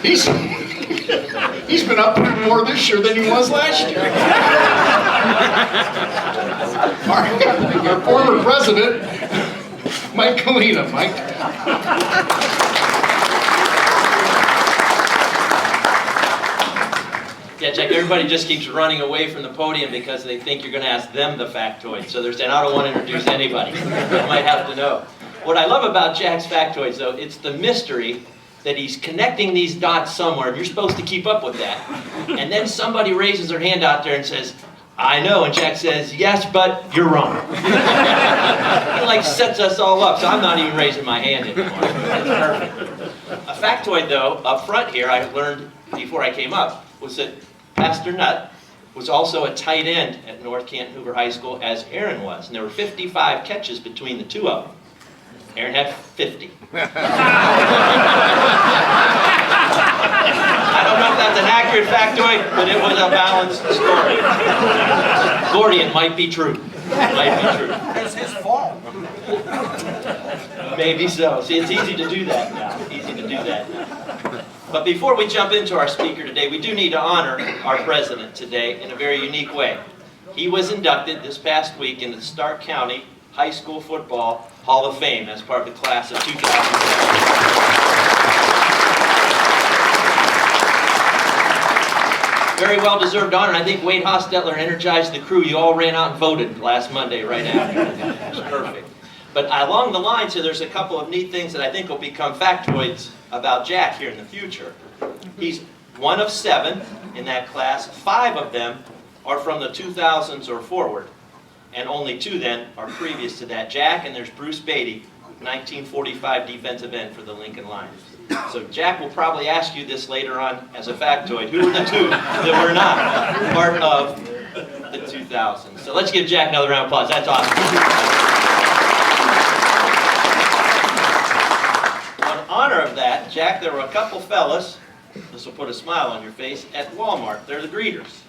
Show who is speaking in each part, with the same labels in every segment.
Speaker 1: He's been up here more this year than he was last year. Our former president, Mike Kalina. Mike.
Speaker 2: Yeah, Jack, everybody just keeps running away from the podium because they think you're going to ask them the factoid. So they're saying, I don't want to introduce anybody. You might have to know. What I love about Jack's factoids, though, it's the mystery that he's connecting these dots somewhere, and you're supposed to keep up with that. And then somebody raises their hand out there and says, I know, and Jack says, yes, but you're wrong. He like sets us all up, so I'm not even raising my hand anymore. That's perfect. A factoid, though, up front here, I learned before I came up, was that Pastor Nutt was also a tight end at North Canton Hoover High School, as Aaron was. And there were 55 catches between the two of them. Aaron had 50. I don't know if that's an accurate factoid, but it was a balanced story. Gordy, it might be true. It might be true.
Speaker 3: It's his fault.
Speaker 2: Maybe so. See, it's easy to do that now. Easy to do that now. But before we jump into our speaker today, we do need to honor our president today in a very unique way. He was inducted this past week into the Stark County High School Football Hall of Fame as part of the class of 2007. Very well-deserved honor. I think Wade Hostetler energized the crew. You all ran out and voted last Monday right after. It was perfect. But along the lines here, there's a couple of neat things that I think will become factoids about Jack here in the future. He's one of 7 in that class. 5 of them are from the 2000s or forward. And only 2 then are previous to that. Jack, and there's Bruce Beatty, 1945 defensive end for the Lincoln Lions. So Jack will probably ask you this later on as a factoid. Who were the 2 that were not part of the 2000s? So let's give Jack another round of applause. That's awesome. In honor of that, Jack, there were a couple fellas, this will put a smile on your face, at Walmart. They're the greeters.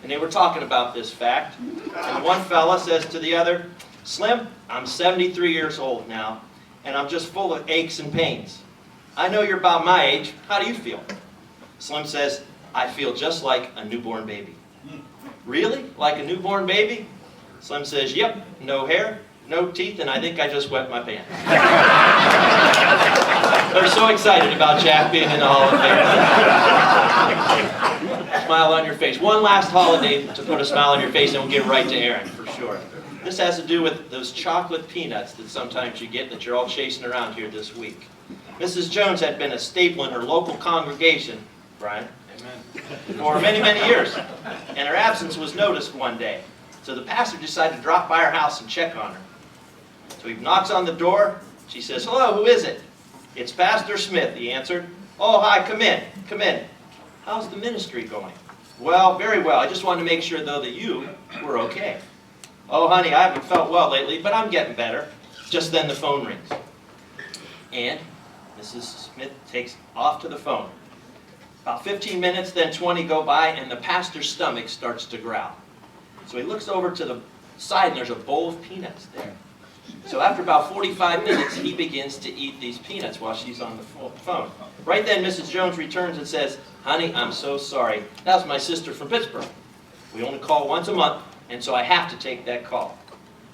Speaker 2: And they were talking about this fact. And one fella says to the other, Slim, I'm 73 years old now, and I'm just full of aches and pains. I know you're about my age. How do you feel? Slim says, I feel just like a newborn baby. Really? Like a newborn baby? Slim says, yep, no hair, no teeth, and I think I just wet my pants. They're so excited about Jack being in the Hall of Fame. Smile on your face. One last holiday to put a smile on your face, and we'll get right to Aaron, for sure. This has to do with those chocolate peanuts that sometimes you get that you're all chasing around here this week. Mrs. Jones had been a staple in her local congregation, Brian, for many, many years. And her absence was noticed one day. So the pastor decided to drop by her house and check on her. So he knocks on the door. She says, hello, who is it? It's Pastor Smith, he answered. Oh, hi, come in, come in. How's the ministry going? Well, very well. I just wanted to make sure, though, that you were okay. Oh, honey, I haven't felt well lately, but I'm getting better. Just then the phone rings. And Mrs. Smith takes off to the phone. About 15 minutes, then 20 go by, and the pastor's stomach starts to growl. So he looks over to the side, and there's a bowl of peanuts there. So after about 45 minutes, he begins to eat these peanuts while she's on the phone. Right then, Mrs. Jones returns and says, honey, I'm so sorry. That was my sister from Pittsburgh. We only call once a month, and so I have to take that call.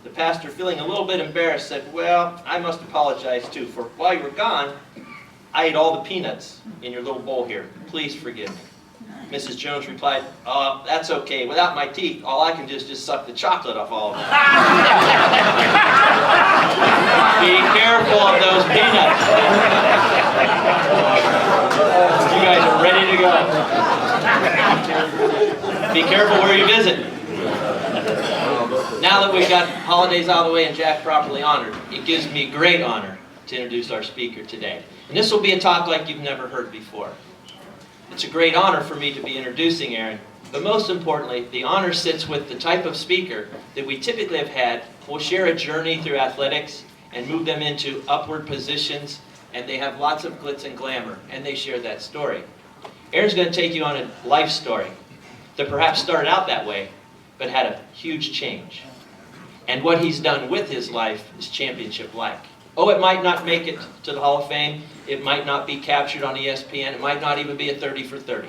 Speaker 2: The pastor, feeling a little bit embarrassed, said, well, I must apologize too, for while you were gone, I ate all the peanuts in your little bowl here. Please forgive me. Mrs. Jones replied, oh, that's okay. Without my teeth, all I can do is just suck the chocolate off all of them. Be careful of those peanuts. You guys are ready to go. Be careful where you visit. Now that we've got holidays out of the way and Jack properly honored, it gives me great honor to introduce our speaker today. And this will be a talk like you've never heard before. It's a great honor for me to be introducing Aaron, but most importantly, the honor sits with the type of speaker that we typically have had who will share a journey through athletics and move them into upward positions, and they have lots of glitz and glamour, and they share that story. Aaron's going to take you on a life story that perhaps started out that way, but had a huge change. And what he's done with his life is championship-like. Oh, it might not make it to the Hall of Fame. It might not be captured on ESPN. It might not even be a 30 for 30.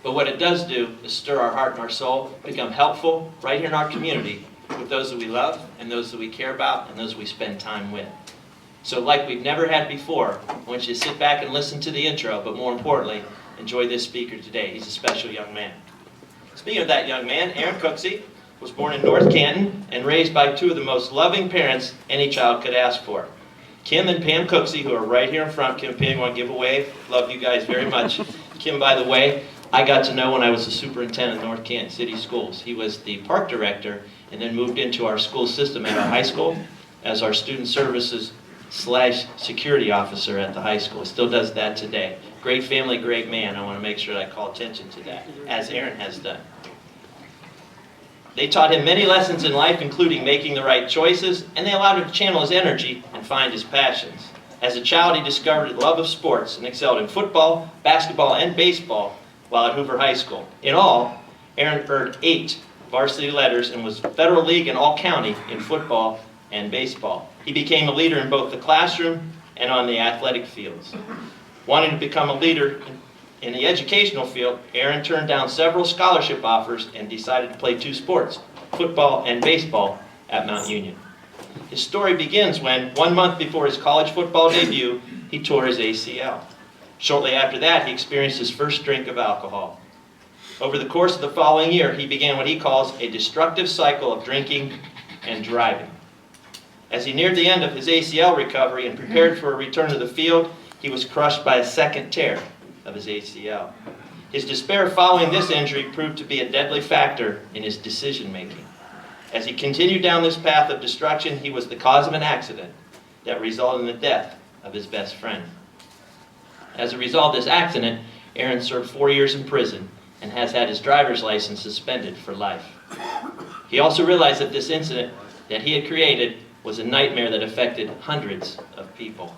Speaker 2: But what it does do is stir our heart and our soul, become helpful right here in our community with those that we love and those that we care about and those we spend time with. So like we've never had before, I want you to sit back and listen to the intro, but more importantly, enjoy this speaker today. He's a special young man. Speaking of that young man, Aaron Cooksey was born in North Canton and raised by two of the most loving parents any child could ask for. Kim and Pam Cooksey, who are right here in front. Kim and Pam, want to give a wave? Love you guys very much. Kim, by the way, I got to know when I was the superintendent of North Canton City Schools. He was the park director and then moved into our school system at our high school as our student services / security officer at the high school. He still does that today. Great family, great man. I want to make sure that I call attention to that, as Aaron has done. They taught him many lessons in life, including making the right choices, and they allowed him to channel his energy and find his passions. As a child, he discovered a love of sports and excelled in football, basketball, and baseball while at Hoover High School. In all, Aaron earned 8 varsity letters and was Federal League and All-County in football and baseball. He became a leader in both the classroom and on the athletic fields. Wanting to become a leader in the educational field, Aaron turned down several scholarship offers and decided to play 2 sports, football and baseball, at Mount Union. His story begins when, 1 month before his college football debut, he tore his ACL. Shortly after that, he experienced his first drink of alcohol. Over the course of the following year, he began what he calls a destructive cycle of drinking and driving. As he neared the end of his ACL recovery and prepared for a return to the field, he was crushed by a second tear of his ACL. His despair following this injury proved to be a deadly factor in his decision-making. As he continued down this path of destruction, he was the cause of an accident that resulted in the death of his best friend. As a result of this accident, Aaron served 4 years in prison and has had his driver's license suspended for life. He also realized that this incident that he had created was a nightmare that affected hundreds of people.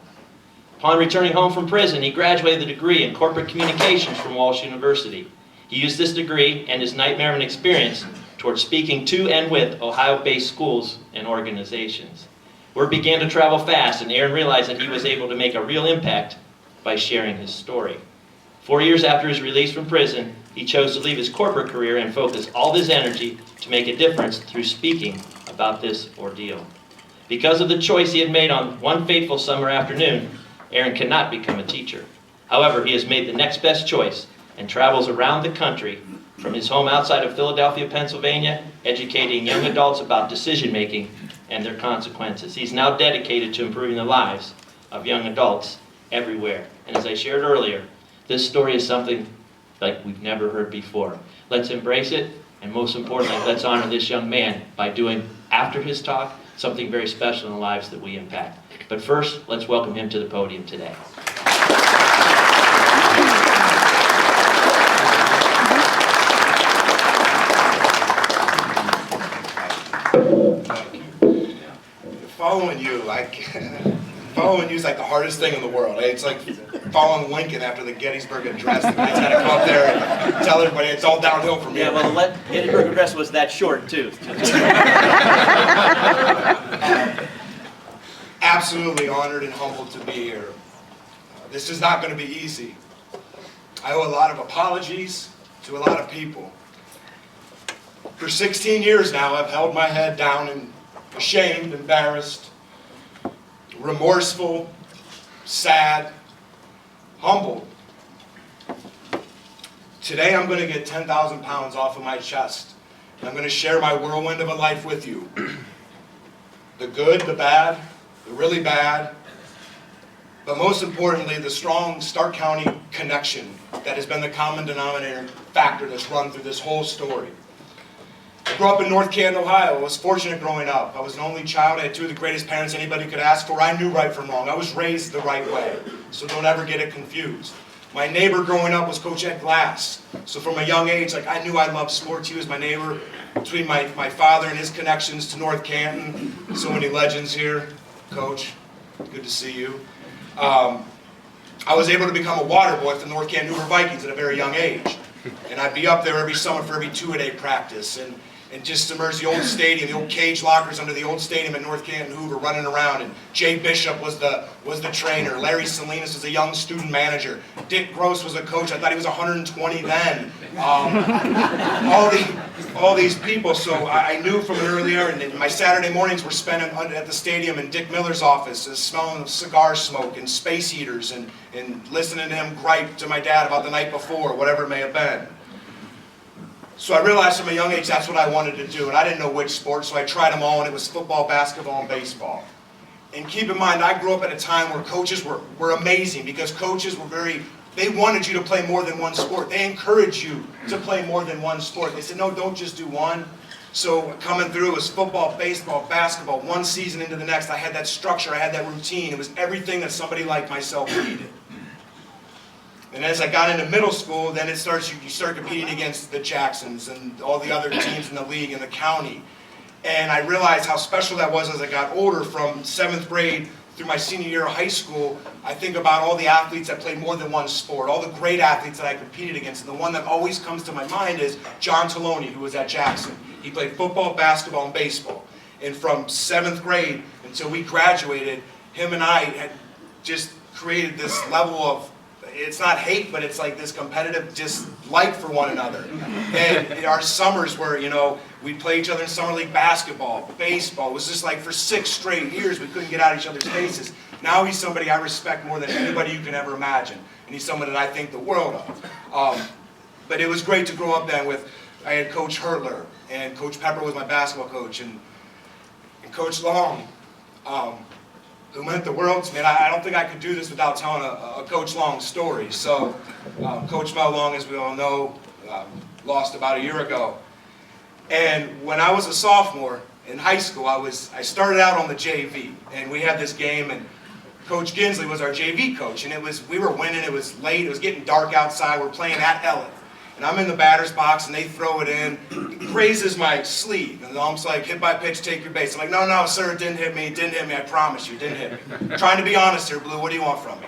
Speaker 2: Upon returning home from prison, he graduated with a degree in corporate communications from Walsh University. He used this degree and his nightmare of an experience towards speaking to and with Ohio-based schools and organizations. Word began to travel fast, and Aaron realized that he was able to make a real impact by sharing his story. 4 years after his release from prison, he chose to leave his corporate career and focus all of his energy to make a difference through speaking about this ordeal. Because of the choice he had made on one fateful summer afternoon, Aaron cannot become a teacher. However, he has made the next best choice and travels around the country from his home outside of Philadelphia, Pennsylvania, educating young adults about decision-making and their consequences. He's now dedicated to improving the lives of young adults everywhere. And as I shared earlier, this story is something like we've never heard before. Let's embrace it, and most importantly, let's honor this young man by doing, after his talk, something very special in the lives that we impact. But first, let's welcome him to the podium today.
Speaker 3: Following you is like the hardest thing in the world. It's like following Lincoln after the Gettysburg Address. The guy's got to come up there and tell everybody it's all downhill from here.
Speaker 2: Yeah, well, Gettysburg Address was that short, too.
Speaker 3: Absolutely honored and humbled to be here. This is not going to be easy. I owe a lot of apologies to a lot of people. For 16 years now, I've held my head down and ashamed, embarrassed, remorseful, sad, humbled. Today I'm going to get 10,000 pounds off of my chest, and I'm going to share my whirlwind of a life with you. The good, the bad, the really bad, but most importantly, the strong Stark County connection that has been the common denominator factor that's run through this whole story. I grew up in North Canton, Ohio. I was fortunate growing up. I was an only child. I had 2 of the greatest parents anybody could ask for. I knew right from wrong. I was raised the right way, so don't ever get it confused. My neighbor growing up was Coach Ed Glass. So from a young age, I knew I loved sports. He was my neighbor. Between my father and his connections to North Canton, so many legends here. Coach, good to see you. I was able to become a water boy for the North Canton Hoover Vikings at a very young age. And I'd be up there every summer for every 2-a-day practice. And and just submerged the old stadium, the old cage lockers under the old stadium at North Canton Hoover, running around. And Jay Bishop was the trainer. Larry Salinas was a young student manager. Dick Gross was a coach. I thought he was 120 then. All these people. So I knew from an early hour. And my Saturday mornings were spent at the stadium in Dick Miller's office, smelling cigar smoke and space heaters, and listening to him gripe to my dad about the night before, whatever it may have been. So I realized from a young age that's what I wanted to do, and I didn't know which sport, so I tried them all, and it was football, basketball, and baseball. And keep in mind, I grew up at a time where coaches were amazing, because coaches were they wanted you to play more than one sport. They encouraged you to play more than one sport. They said, no, don't just do one. So coming through, it was football, baseball, basketball, one season into the next. I had that structure, I had that routine. It was everything that somebody like myself needed. And as I got into middle school, then you start competing against the Jacksons and all the other teams in the league and the county. And I realized how special that was as I got older. From 7th grade through my senior year of high school, I think about all the athletes that played more than one sport, all the great athletes that I competed against. And the one that always comes to my mind is John Taloni, who was at Jackson. He played football, basketball, and baseball. And from 7th grade until we graduated, him and I had just created this level of, it's not hate, but it's like this competitive dislike for one another. And our summers were, we'd play each other in summer league basketball, baseball. It was just like for 6 straight years we couldn't get out of each other's faces. Now he's somebody I respect more than anybody you can ever imagine. And he's someone that I think the world of. But it was great to grow up then with, I had Coach Hertler, and Coach Pepper was my basketball coach, and Coach Long, who meant the world to me. And I don't think I could do this without telling a Coach Long story. So Coach Mel Long, as we all know, lost about a year ago. And when I was a sophomore in high school, I started out on the JV, and we had this game, and Coach Ginsley was our JV coach, and we were winning. It was late. It was getting dark outside. We're playing at Ellett. And I'm in the batter's box, and they throw it in. It grazes my sleeve. And the ump's like, hit by pitch, take your base. I'm like, no, sir, it didn't hit me. It didn't hit me. I promise you, it didn't hit me. I'm trying to be honest here, Blue. What do you want from me?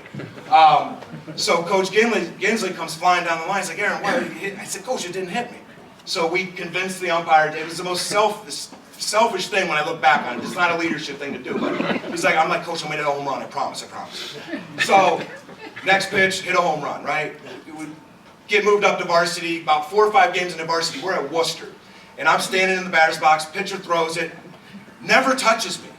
Speaker 3: So Coach Ginsley comes flying down the line. He's like, Aaron, why did you hit? I said, Coach, it didn't hit me. So we convinced the umpire. It was the most selfish thing when I look back on it. It's not a leadership thing to do. But I'm like, Coach, I'm going to hit a home run. I promise. So next pitch, hit a home run, right? Get moved up to varsity, about 4 or 5 games into varsity, we're at Worcester. And I'm standing in the batter's box, pitcher throws it, never touches me.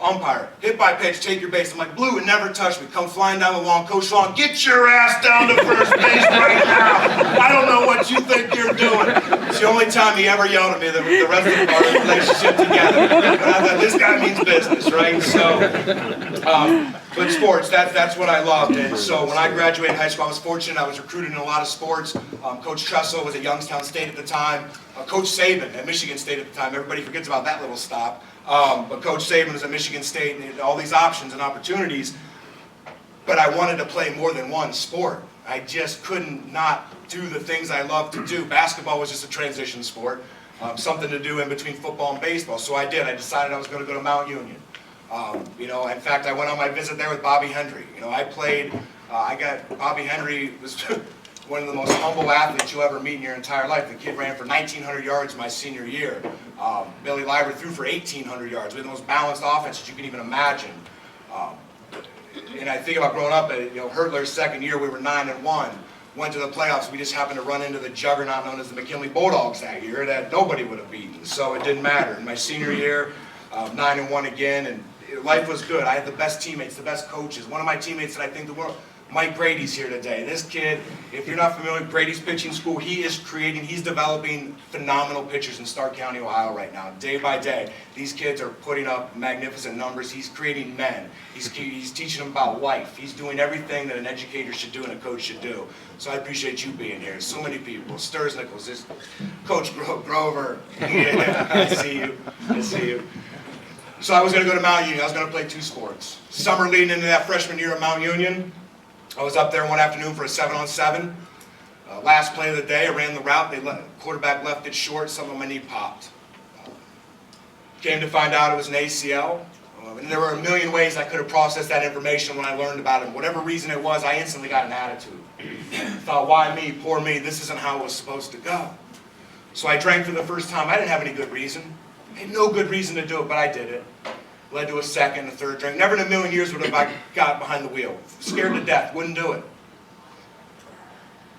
Speaker 3: Umpire, hit by pitch, take your base. I'm like, Blue, it never touched me. Come flying down the lawn, Coach Long, get your ass down to first base right now. I don't know what you think you're doing. It's the only time he ever yelled at me the rest of our relationship together. But I thought, this guy means business, right? So, but sports, that's what I loved. And so when I graduated high school, I was fortunate. I was recruited in a lot of sports. Coach Tressel was at Youngstown State at the time. Coach Saban at Michigan State at the time. Everybody forgets about that little stop. But Coach Saban was at Michigan State, and all these options and opportunities. But I wanted to play more than one sport. I just couldn't not do the things I love to do. Basketball was just a transition sport, something to do in between football and baseball. So I did. I decided I was going to go to Mount Union. In fact, I went on my visit there with Bobby Hendry. Bobby Hendry was one of the most humble athletes you'll ever meet in your entire life. The kid ran for 1,900 yards my senior year. Billy Liver threw for 1,800 yards. We had the most balanced offense that you can even imagine. And I think about growing up at Hertler's second year, we were 9-1. Went to the playoffs. We just happened to run into the juggernaut known as the McKinley Bulldogs that year that nobody would have beaten. So it didn't matter. In my senior year, 9-1 again, and life was good. I had the best teammates, the best coaches. One of my teammates that I think the world, Mike Grady's here today. This kid, if you're not familiar with Grady's pitching school, he's developing phenomenal pitchers in Stark County, Ohio right now. Day by day, these kids are putting up magnificent numbers. He's creating men. He's teaching them about life. He's doing everything that an educator should do and a coach should do. So I appreciate you being here. So many people. Sturs Nichols, this Coach Grover. Yeah, I see you. So I was going to go to Mount Union. I was going to play 2 sports. Summer leading into that freshman year at Mount Union, I was up there one afternoon for a 7-on-7. Last play of the day, I ran the route. Quarterback left it short. Something on my knee popped. Came to find out it was an ACL. And there were a million ways I could have processed that information when I learned about it. Whatever reason it was, I instantly got an attitude. Thought, why me? Poor me. This isn't how it was supposed to go. So I drank for the first time. I didn't have any good reason. I had no good reason to do it, but I did it. Led to a second, a third drink. Never in a million years would have I got behind the wheel. Scared to death, wouldn't do it.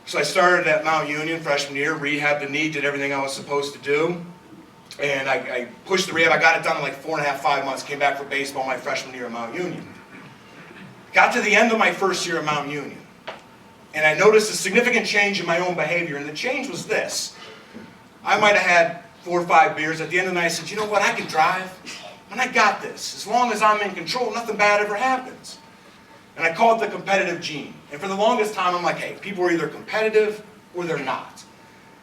Speaker 3: So I started at Mount Union freshman year, rehabbed the knee, did everything I was supposed to do. And I pushed the rehab. I got it done in like 4.5, 5 months. Came back for baseball my freshman year at Mount Union. Got to the end of my first year at Mount Union. And I noticed a significant change in my own behavior. And the change was this. I might have had 4 or 5 beers. At the end of the night, I said, you know what, I can drive. And I got this. As long as I'm in control, nothing bad ever happens. And I call it the competitive gene. And for the longest time, I'm like, hey, people are either competitive or they're not.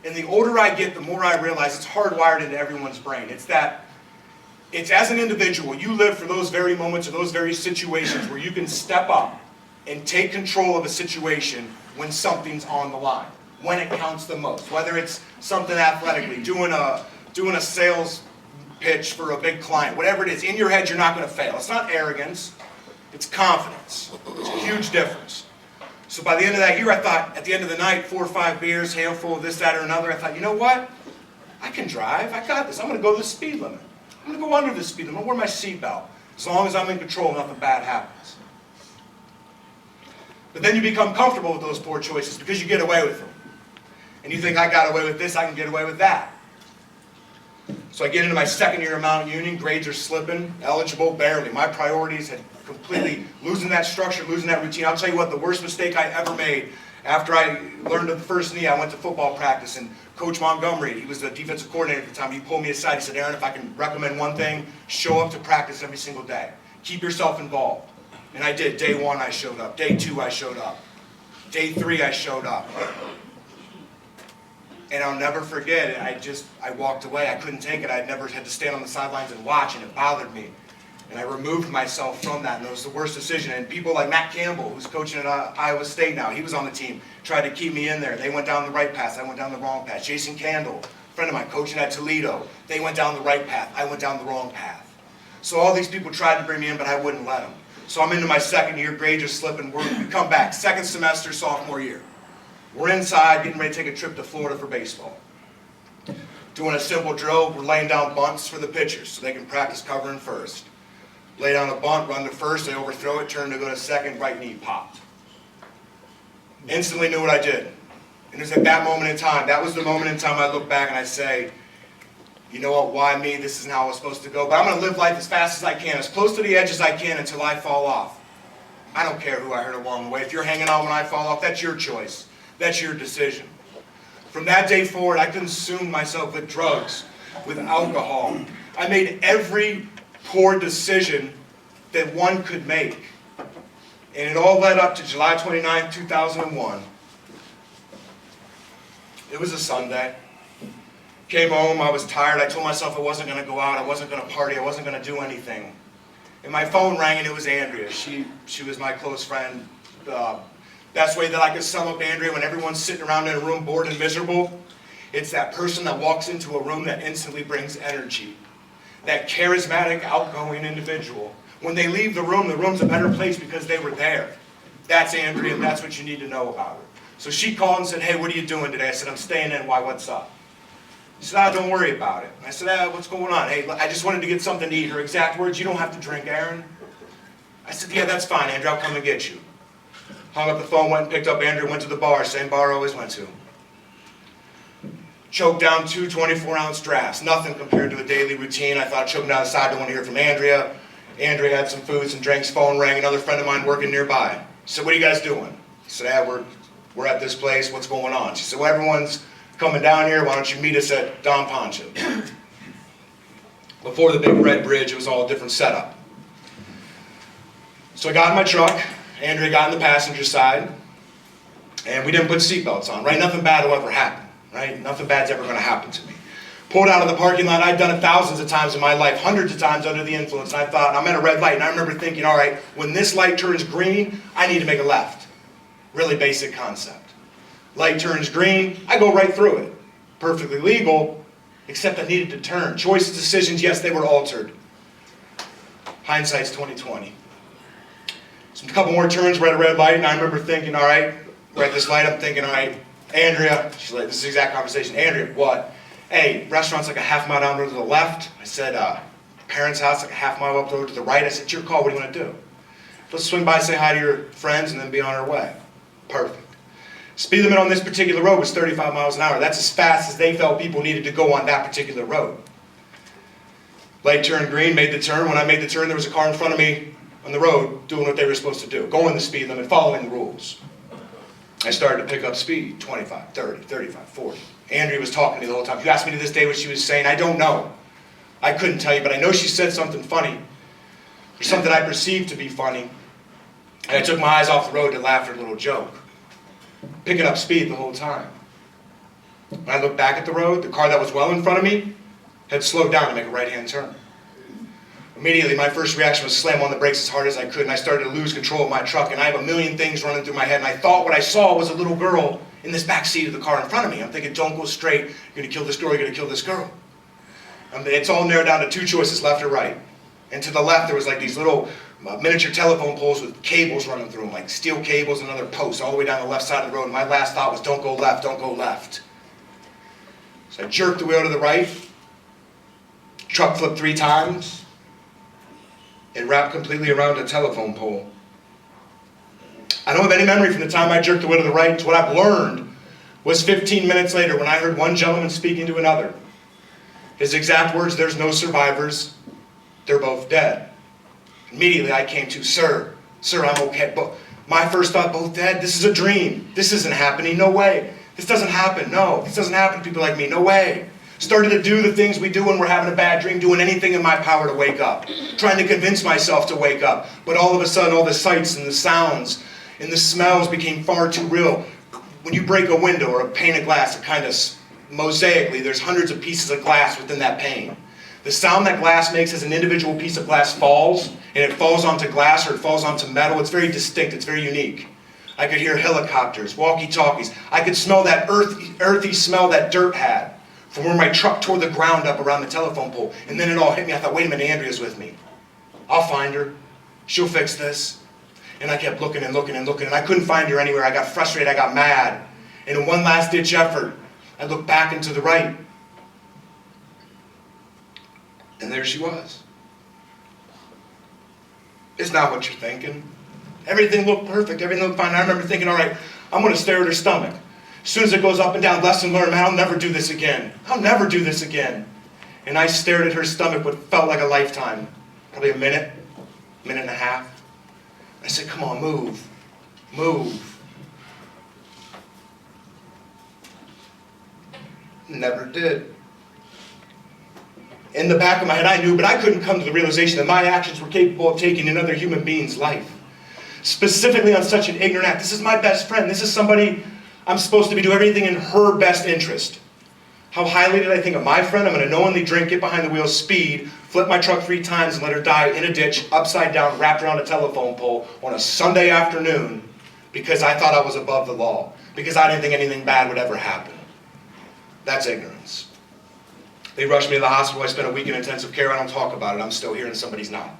Speaker 3: And the older I get, the more I realize it's hardwired into everyone's brain. It's as an individual, you live for those very moments or those very situations where you can step up and take control of a situation when something's on the line, when it counts the most. Whether it's something athletically, doing a sales pitch for a big client, whatever it is, in your head you're not going to fail. It's not arrogance, it's confidence. It's a huge difference. So by the end of that year, I thought, at the end of the night, 4 or 5 beers, handful of this, that, or another, I thought, you know what? I can drive. I got this. I'm going to go the speed limit. I'm going to go under the speed limit. I'm going to wear my seatbelt. As long as I'm in control, nothing bad happens. But then you become comfortable with those poor choices because you get away with them. And you think, I got away with this, I can get away with that. So I get into my second year of Mount Union, grades are slipping, eligible, barely. My priorities had completely, losing that structure, losing that routine. I'll tell you what, the worst mistake I ever made, after I learned of the first knee, I went to football practice, and Coach Montgomery, he was the defensive coordinator at the time, he pulled me aside, he said, Aaron, if I can recommend one thing, show up to practice every single day. Keep yourself involved. And I did. Day 1 I showed up. Day 2 I showed up. Day 3 I showed up. And I'll never forget it. I walked away. I couldn't take it. I'd never had to stand on the sidelines and watch, and it bothered me. And I removed myself from that, and it was the worst decision. And people like Matt Campbell, who's coaching at Iowa State now, he was on the team, tried to keep me in there. They went down the right path. I went down the wrong path. Jason Candle, a friend of mine, coaching at Toledo, they went down the right path. I went down the wrong path. So all these people tried to bring me in, but I wouldn't let them. So I'm into my second year, grades are slipping. We come back, second semester, sophomore year. We're inside, getting ready to take a trip to Florida for baseball. Doing a simple drill, we're laying down bunts for the pitchers so they can practice covering first. Lay down a bunt, run to first, they overthrow it, turn to go to second, right knee popped. Instantly knew what I did. And it was at that moment in time, that was the moment in time I look back and I say, you know what, why me? This isn't how I was supposed to go. But I'm going to live life as fast as I can, as close to the edge as I can until I fall off. I don't care who I hurt along the way. If you're hanging on when I fall off, that's your choice. That's your decision. From that day forward, I consumed myself with drugs, with alcohol. I made every poor decision that one could make. And it all led up to July 29, 2001. It was a Sunday. Came home, I was tired. I told myself I wasn't going to go out, I wasn't going to party, I wasn't going to do anything. And my phone rang and it was Andrea. She was my close friend. Best way that I could sum up Andrea when everyone's sitting around in a room bored and miserable, it's that person that walks into a room that instantly brings energy. That charismatic, outgoing individual. When they leave the room's a better place because they were there. That's Andrea, and that's what you need to know about her. So she called and said, hey, what are you doing today? I said, I'm staying in. Why, what's up? She said, don't worry about it. I said, what's going on? Hey, I just wanted to get something to eat. Her exact words, you don't have to drink, Aaron. I said, yeah, that's fine, Andrew, I'll come and get you. Hung up the phone, went and picked up Andrew, went to the bar, same bar I always went to. Choked down 2 24-ounce drafts, nothing compared to a daily routine. I thought choking down the side, don't want to hear from Andrea. Andrea had some food, some drinks, phone rang, another friend of mine working nearby. She said, what are you guys doing? I said, we're at this place, what's going on? She said, well, everyone's coming down here, why don't you meet us at Don Poncho? Before the big red bridge, it was all a different setup. So I got in my truck, Andrea got in the passenger side, and we didn't put seatbelts on, right? Nothing bad will ever happen, right? Nothing bad's ever going to happen to me. Pulled out of the parking lot, I'd done it thousands of times in my life, hundreds of times under the influence, and I thought, I'm at a red light, and I remember thinking, all right, when this light turns green, I need to make a left. Really basic concept. Light turns green, I go right through it. Perfectly legal, except I needed to turn. Choices, decisions, yes, they were altered. Hindsight's 20/20. So a couple more turns, we're at a red light, and I remember thinking, all right, we're at this light, I'm thinking, all right, Andrea, she's like, this is the exact conversation, Andrea, what? hey, restaurant's like a half mile down the road to the left. I said, parents' house like a half mile up the road to the right. I said, it's your call, what do you want to do? Let's swing by, say hi to your friends, and then be on our way. Perfect. Speed limit on this particular road was 35 miles an hour. That's as fast as they felt people needed to go on that particular road. Light turned green, made the turn. When I made the turn, there was a car in front of me on the road doing what they were supposed to do, going the speed limit, following the rules. I started to pick up speed, 25, 30, 35, 40. Andrea was talking to me the whole time. If you asked me to this day what she was saying, I don't know. I couldn't tell you, but I know she said something funny, or something I perceived to be funny. And I took my eyes off the road to laugh at her little joke, picking up speed the whole time. When I looked back at the road, the car that was well in front of me had slowed down to make a right-hand turn. Immediately, my first reaction was to slam on the brakes as hard as I could, and I started to lose control of my truck, and I have a million things running through my head, and I thought what I saw was a little girl in this back seat of the car in front of me. I'm thinking, don't go straight, you're going to kill this girl, you're going to kill this girl. It's all narrowed down to two choices, left or right. And to the left, there was like these little miniature telephone poles with cables running through them, like steel cables and other posts, all the way down the left side of the road, and my last thought was, don't go left, don't go left. So I jerked the wheel to the right, truck flipped 3 times, it wrapped completely around a telephone pole. I don't have any memory from the time I jerked the wheel to the right to what I've learned was 15 minutes later when I heard one gentleman speaking to another. His exact words, there's no survivors, they're both dead. Immediately I came to, sir, I'm okay. But my first thought, both dead? This is a dream. This isn't happening, no way. This doesn't happen, no. This doesn't happen to people like me, no way. Started to do the things we do when we're having a bad dream, doing anything in my power to wake up. Trying to convince myself to wake up. But all of a sudden, all the sights and the sounds and the smells became far too real. When you break a window or a pane of glass, it kind of mosaically, there's hundreds of pieces of glass within that pane. The sound that glass makes as an individual piece of glass falls, and it falls onto glass or it falls onto metal, it's very distinct, it's very unique. I could hear helicopters, walkie-talkies. I could smell that earthy smell that dirt had from where my truck tore the ground up around the telephone pole. And then it all hit me. I thought, wait a minute, Andrea's with me. I'll find her. She'll fix this. And I kept looking and looking and looking, and I couldn't find her anywhere. I got frustrated, I got mad. And in one last-ditch effort, I looked back and to the right. And there she was. It's not what you're thinking. Everything looked perfect, everything looked fine. I remember thinking, all right, I'm going to stare at her stomach. As soon as it goes up and down, lesson learned, man, I'll never do this again. I'll never do this again. And I stared at her stomach what felt like a lifetime. Probably a minute and a half. I said, come on, move. Move. Never did. In the back of my head, I knew, but I couldn't come to the realization that my actions were capable of taking another human being's life. Specifically on such an ignorant act. This is my best friend. This is somebody I'm supposed to be doing everything in her best interest. How highly did I think of my friend? I'm going to knowingly drink, get behind the wheel, speed, flip my truck 3 times, and let her die in a ditch, upside down, wrapped around a telephone pole on a Sunday afternoon because I thought I was above the law. Because I didn't think anything bad would ever happen. That's ignorance. They rushed me to the hospital. I spent a week in intensive care. I don't talk about it. I'm still here and somebody's not.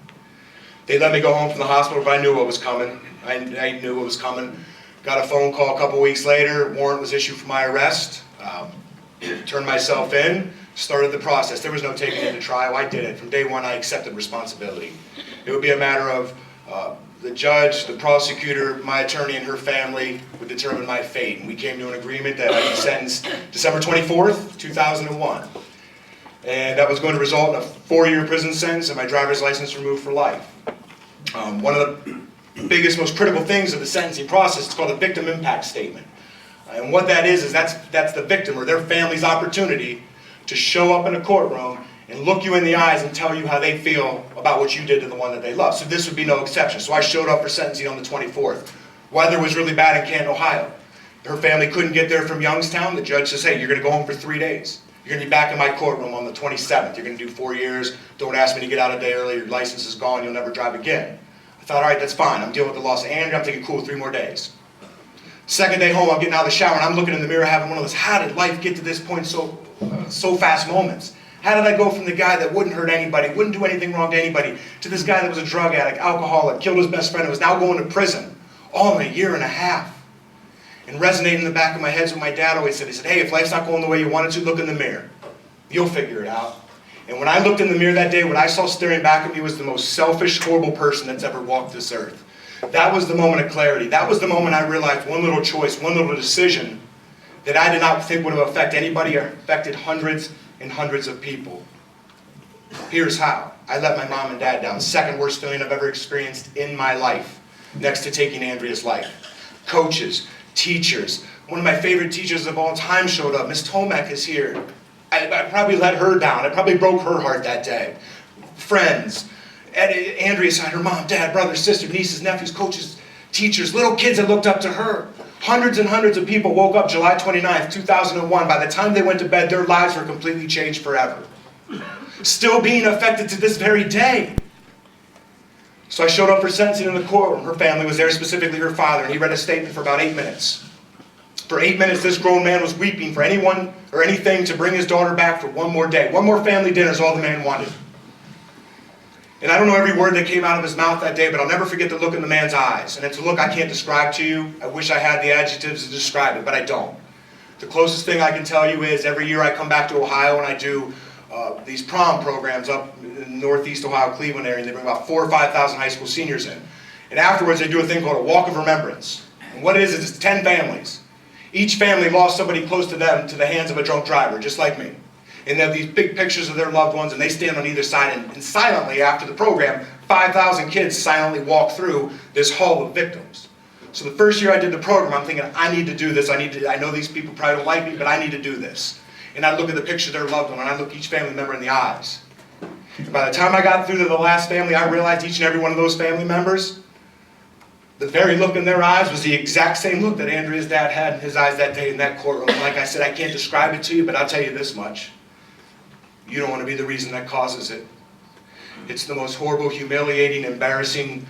Speaker 3: They let me go home from the hospital, but I knew what was coming. I knew what was coming. Got a phone call a couple weeks later. Warrant was issued for my arrest. Turned myself in. Started the process. There was no taking it to trial. I did it. From day one, I accepted responsibility. It would be a matter of the judge, the prosecutor, my attorney, and her family would determine my fate. And we came to an agreement that I'd be sentenced December 24th, 2001. And that was going to result in a 4-year prison sentence and my driver's license removed for life. One of the biggest, most critical things of the sentencing process is called a victim impact statement. And what that is that's the victim or their family's opportunity to show up in a courtroom and look you in the eyes and tell you how they feel about what you did to the one that they love. So this would be no exception. So I showed up for sentencing on the 24th. Weather was really bad in Canton, Ohio. Her family couldn't get there from Youngstown. The judge says, hey, you're going to go home for 3 days. You're going to be back in my courtroom on the 27th. You're going to do 4 years. Don't ask me to get out a day early. Your license is gone. You'll never drive again. I thought, all right, that's fine. I'm dealing with the loss of Andrea. I'm thinking, cool, 3 more days. Second day home, I'm getting out of the shower, and I'm looking in the mirror having one of those, how did life get to this point so fast moments? How did I go from the guy that wouldn't hurt anybody, wouldn't do anything wrong to anybody, to this guy that was a drug addict, alcoholic, killed his best friend, and was now going to prison, all in a year and a half? And resonating in the back of my head is what my dad always said. He said, hey, if life's not going the way you want it to, look in the mirror. You'll figure it out. And when I looked in the mirror that day, what I saw staring back at me was the most selfish, horrible person that's ever walked this earth. That was the moment of clarity. That was the moment I realized one little choice, one little decision that I did not think would have affected anybody or affected hundreds and hundreds of people. Here's how. I let my mom and dad down. Second worst feeling I've ever experienced in my life, next to taking Andrea's life. Coaches, teachers. One of my favorite teachers of all time showed up. Miss Tomek is here. I probably let her down. I probably broke her heart that day. Friends. Andrea's side, her mom, dad, brother, sister, nieces, nephews, coaches, teachers, little kids that looked up to her. Hundreds and hundreds of people woke up July 29th, 2001. By the time they went to bed, their lives were completely changed forever. Still being affected to this very day. So I showed up for sentencing in the courtroom. Her family was there, specifically her father, and he read a statement for about 8 minutes. For 8 minutes, this grown man was weeping for anyone or anything to bring his daughter back for one more day. One more family dinner is all the man wanted. And I don't know every word that came out of his mouth that day, but I'll never forget the look in the man's eyes. And it's a look I can't describe to you. I wish I had the adjectives to describe it, but I don't. The closest thing I can tell you is every year I come back to Ohio and I do these prom programs up in Northeast Ohio, Cleveland area, and they bring about 4,000 or 5,000 high school seniors in. And afterwards they do a thing called a walk of remembrance. And what it is it's 10 families. Each family lost somebody close to them to the hands of a drunk driver, just like me. And they have these big pictures of their loved ones, and they stand on either side, and silently after the program, 5,000 kids silently walk through this hall of victims. So the first year I did the program, I'm thinking, I need to do this. I know these people probably don't like me, but I need to do this. And I look at the picture of their loved one, and I look each family member in the eyes. And by the time I got through to the last family, I realized each and every one of those family members, the very look in their eyes was the exact same look that Andrea's dad had in his eyes that day in that courtroom. And like I said, I can't describe it to you, but I'll tell you this much. You don't want to be the reason that causes it. It's the most horrible, humiliating, embarrassing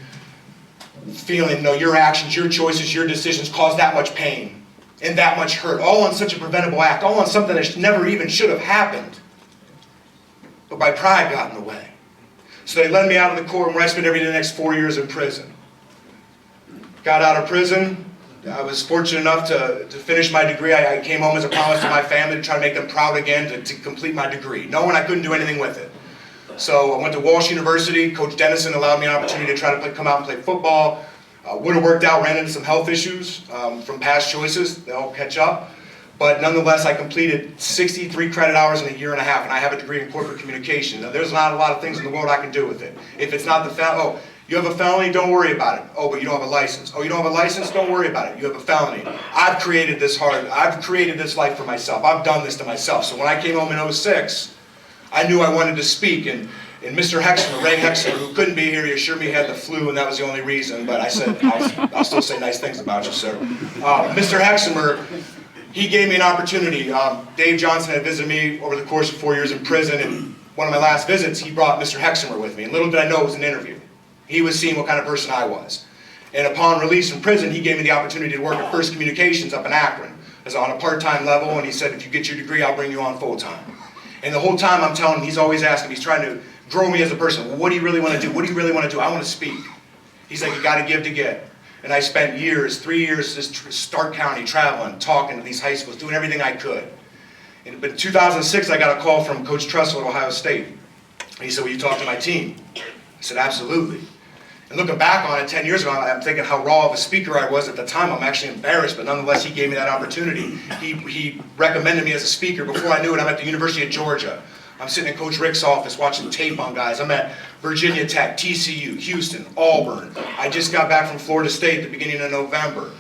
Speaker 3: feeling. No, your actions, your choices, your decisions cause that much pain and that much hurt, all on such a preventable act, all on something that never even should have happened. But my pride got in the way. So they led me out of the courtroom where I spent the next 4 years in prison. Got out of prison. I was fortunate enough to finish my degree. I came home as a promise to my family to try to make them proud again to complete my degree, knowing I couldn't do anything with it. So I went to Walsh University. Coach Dennison allowed me an opportunity to try to come out and play football. Would have worked out, ran into some health issues from past choices. They'll catch up. But nonetheless, I completed 63 credit hours in a year and a half, and I have a degree in corporate communication. Now, there's not a lot of things in the world I can do with it. If it's not you have a felony, don't worry about it. Oh, but you don't have a license. Oh, you don't have a license? Don't worry about it. You have a felony. I've created this life for myself. I've done this to myself. So when I came home in 2006, I knew I wanted to speak. And Mr. Hexmer, Ray Hexmer, who couldn't be here, he assured me he had the flu, and that was the only reason. But I said, I'll still say nice things about you, sir. Mr. Hexmer, he gave me an opportunity. Dave Johnson had visited me over the course of 4 years in prison, and one of my last visits, he brought Mr. Hexmer with me. And little did I know it was an interview. He was seeing what kind of person I was. And upon release from prison, he gave me the opportunity to work at First Communications up in Akron as on a part-time level, and he said, if you get your degree, I'll bring you on full-time. And the whole time I'm telling him, he's always asking, he's trying to grow me as a person. Well, what do you really want to do? What do you really want to do? I want to speak. He's like, you got to give to get. And I spent 3 years just Stark County traveling, talking to these high schools, doing everything I could. But in 2006, I got a call from Coach Tressel at Ohio State. And he said, will you talk to my team? I said, absolutely. And looking back on it 10 years ago, I'm thinking how raw of a speaker I was at the time. I'm actually embarrassed, but nonetheless, he gave me that opportunity. He recommended me as a speaker. Before I knew it, I'm at the University of Georgia. I'm sitting in Coach Rick's office watching tape on guys. I'm at Virginia Tech, TCU, Houston, Auburn. I just got back from Florida State at the beginning of November.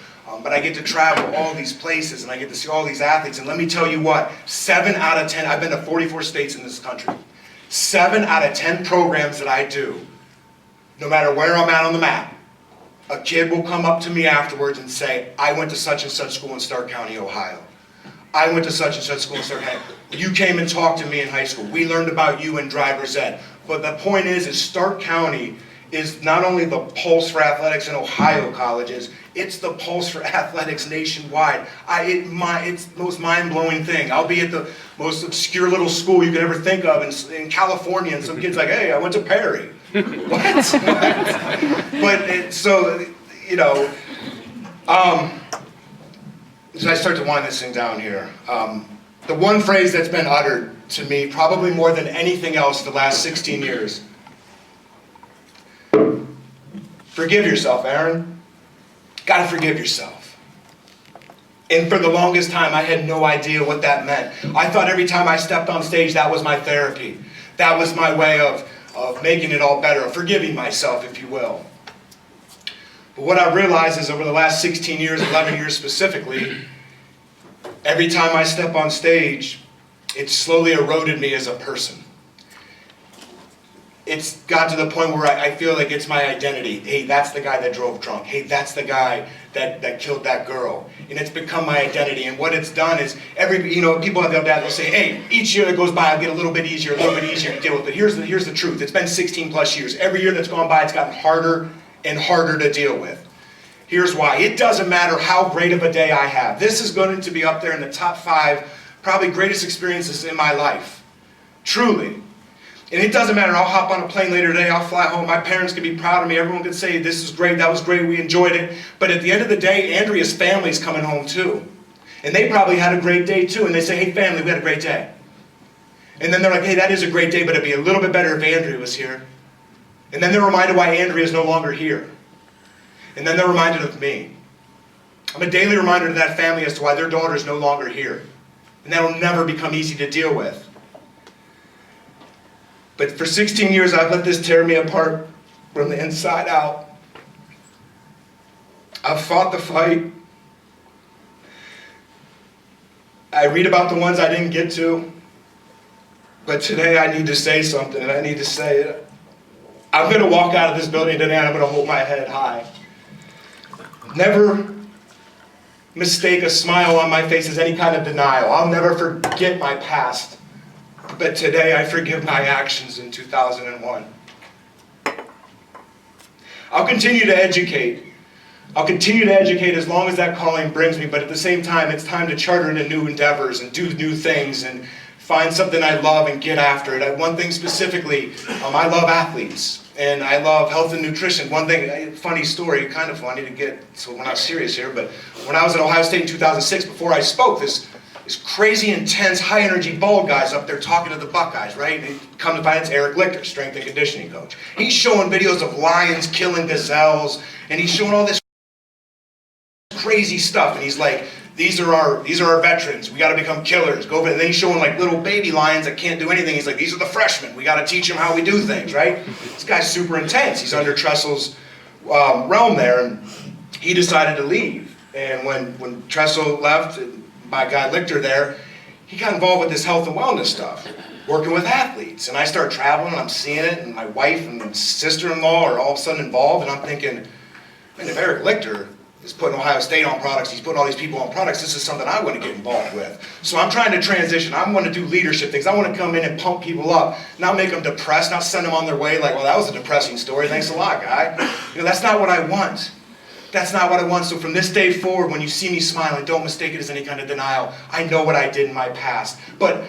Speaker 3: But I get to travel all these places, and I get to see all these athletes. And let me tell you what, 7 out of 10, I've been to 44 states in this country. 7 out of 10 programs that I do, no matter where I'm at on the map, a kid will come up to me afterwards and say, I went to such and such school in Stark County, Ohio. I went to such and such school in Stark County. You came and talked to me in high school. We learned about you in driver's ed. But the point is Stark County is not only the pulse for athletics in Ohio colleges, it's the pulse for athletics nationwide. It's the most mind-blowing thing. I'll be at the most obscure little school you could ever think of in California, and some kid's like, hey, I went to Perry. What? But so, you know, as I start to wind this thing down here, the one phrase that's been uttered to me, probably more than anything else the last 16 years. Forgive yourself, Aaron. Gotta forgive yourself. And for the longest time, I had no idea what that meant. I thought every time I stepped on stage, that was my therapy. That was my way of making it all better, of forgiving myself, if you will. But what I realized is over the last 16 years, 11 years specifically, every time I step on stage, it slowly eroded me as a person. It's got to the point where I feel like it's my identity. Hey, that's the guy that drove drunk. Hey, that's the guy that killed that girl. And it's become my identity. And what it's done is, people have the audacity to say, hey, each year that goes by, I'll get a little bit easier to deal with. But here's the truth. It's been 16 plus years. Every year that's gone by, it's gotten harder and harder to deal with. Here's why. It doesn't matter how great of a day I have. This is going to be up there in the top 5, probably greatest experiences in my life. Truly. And it doesn't matter, I'll hop on a plane later today, I'll fly home, my parents can be proud of me, everyone can say, this is great, that was great, we enjoyed it. But at the end of the day, Andrea's family's coming home too. And they probably had a great day too, and they say, hey family, we had a great day. And then they're like, hey, that is a great day, but it'd be a little bit better if Andrea was here. And then they're reminded why Andrea is no longer here. And then they're reminded of me. I'm a daily reminder to that family as to why their daughter is no longer here. And that'll never become easy to deal with. But for 16 years, I've let this tear me apart from the inside out. I've fought the fight. I read about the ones I didn't get to. But today I need to say something, and I need to say it. I'm going to walk out of this building today, and I'm going to hold my head high. Never mistake a smile on my face as any kind of denial. I'll never forget my past. But today I forgive my actions in 2001. I'll continue to educate. I'll continue to educate as long as that calling brings me, but at the same time, it's time to charter into new endeavors and do new things and find something I love and get after it. One thing specifically, I love athletes and I love health and nutrition. One thing, funny story, kind of funny to get, so we're not serious here, but when I was at Ohio State in 2006, before I spoke, this crazy, intense, high-energy, bald guy's up there talking to the Buckeyes, right? And come to find it's Eric Lichter, strength and conditioning coach. He's showing videos of lions killing gazelles, and he's showing all this crazy stuff, and he's like, these are our veterans. We got to become killers. Go over. And then he's showing like little baby lions that can't do anything. He's like, these are the freshmen. We got to teach them how we do things, right? This guy's super intense. He's under Tressel's realm there, and he decided to leave. And when Tressel left, my guy Lichter there, he got involved with this health and wellness stuff, working with athletes. And I start traveling, and I'm seeing it, and my wife and sister-in-law are all of a sudden involved, and I'm thinking, man, if Eric Lichter is putting Ohio State on products, he's putting all these people on products, this is something I want to get involved with. So I'm trying to transition. I want to do leadership things. I want to come in and pump people up, not make them depressed, not send them on their way like, well, that was a depressing story, thanks a lot, guy. That's not what I want. That's not what I want. So from this day forward, when you see me smiling, don't mistake it as any kind of denial. I know what I did in my past. But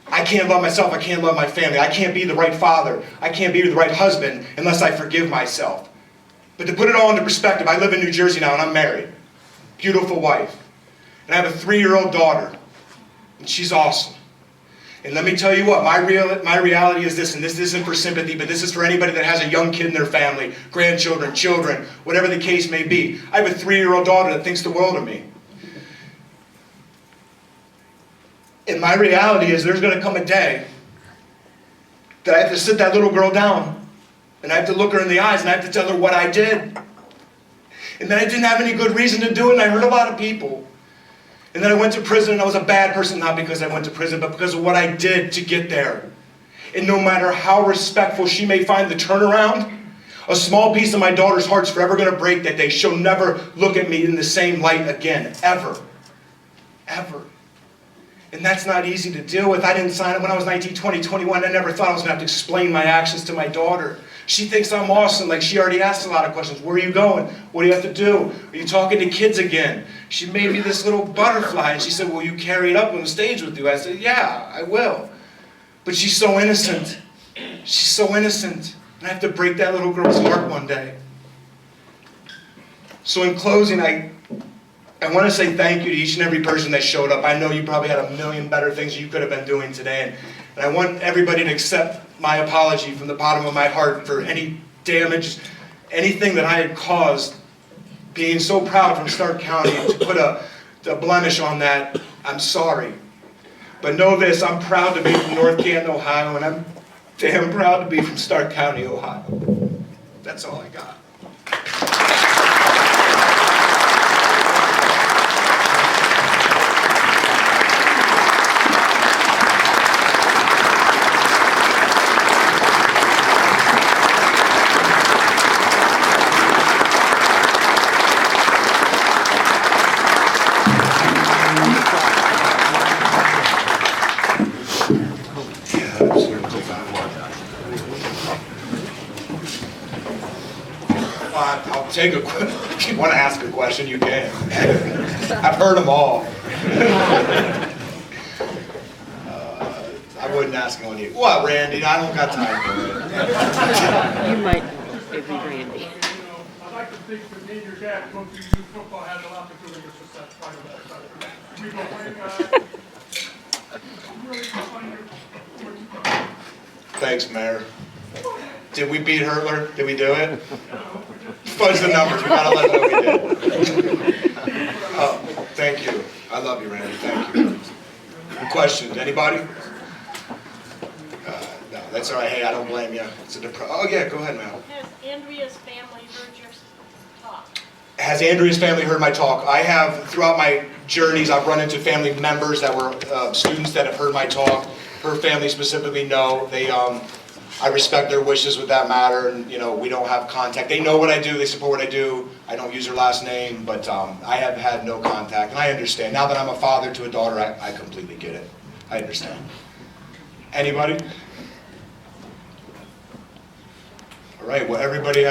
Speaker 3: I can't love myself. I can't love my family. I can't be the right father. I can't be the right husband unless I forgive myself. But to put it all into perspective, I live in New Jersey now and I'm married. Beautiful wife. And I have a 3-year-old daughter. And she's awesome. And let me tell you what, my reality is this, and this isn't for sympathy, but this is for anybody that has a young kid in their family, grandchildren, children, whatever the case may be. I have a 3-year-old daughter that thinks the world of me. And my reality is there's going to come a day that I have to sit that little girl down, and I have to look her in the eyes, and I have to tell her what I did. And that I didn't have any good reason to do it, and I hurt a lot of people. And then I went to prison, and I was a bad person, not because I went to prison, but because of what I did to get there. And no matter how respectful she may find the turnaround, a small piece of my daughter's heart's forever going to break that day. She'll never look at me in the same light again, ever. Ever. And that's not easy to deal with. I didn't sign up when I was 19, 20, 21. I never thought I was going to have to explain my actions to my daughter. She thinks I'm awesome. Like, she already asked a lot of questions. Where are you going? What do you have to do? Are you talking to kids again? She made me this little butterfly, and she said, will you carry it up on the stage with you? I said, yeah, I will. But she's so innocent. She's so innocent. And I have to break that little girl's heart one day. So in closing, I want to say thank you to each and every person that showed up. I know you probably had a million better things you could have been doing today. And I want everybody to accept my apology from the bottom of my heart for any damage, anything that I had caused. Being so proud from Stark County to put a blemish on that, I'm sorry. But know this, I'm proud to be from North Canton, Ohio, and I'm damn proud to be from Stark County, Ohio. That's all I got. I'll take a question. If you want to ask a question, you can. I've heard them all. I wouldn't ask one of you. What, Randy? I don't got time for it.
Speaker 4: You might it'd be Randy.
Speaker 5: I'd like to think that me and your dad, both of you do football, had a lot to do with your success. Quite a bit. We go playing,
Speaker 3: Thanks, Mayor. Did we beat Hurtler? Did we do it? Fudge the numbers. We gotta let them know we did. Oh, thank you. I love you, Randy. Thank you. Questions? Anybody? No, that's all right. Hey, I don't blame you. It's a oh yeah, go ahead, Mel.
Speaker 6: Has Andrea's family heard your talk?
Speaker 3: Has Andrea's family heard my talk? I have, throughout my journeys, I've run into family members that were students that have heard my talk. Her family specifically know. I respect their wishes with that matter, and we don't have contact. They know what I do, they support what I do. I don't use her last name, but I have had no contact, and I understand. Now that I'm a father to a daughter, I completely get it. I understand. Anybody? All right, well, everybody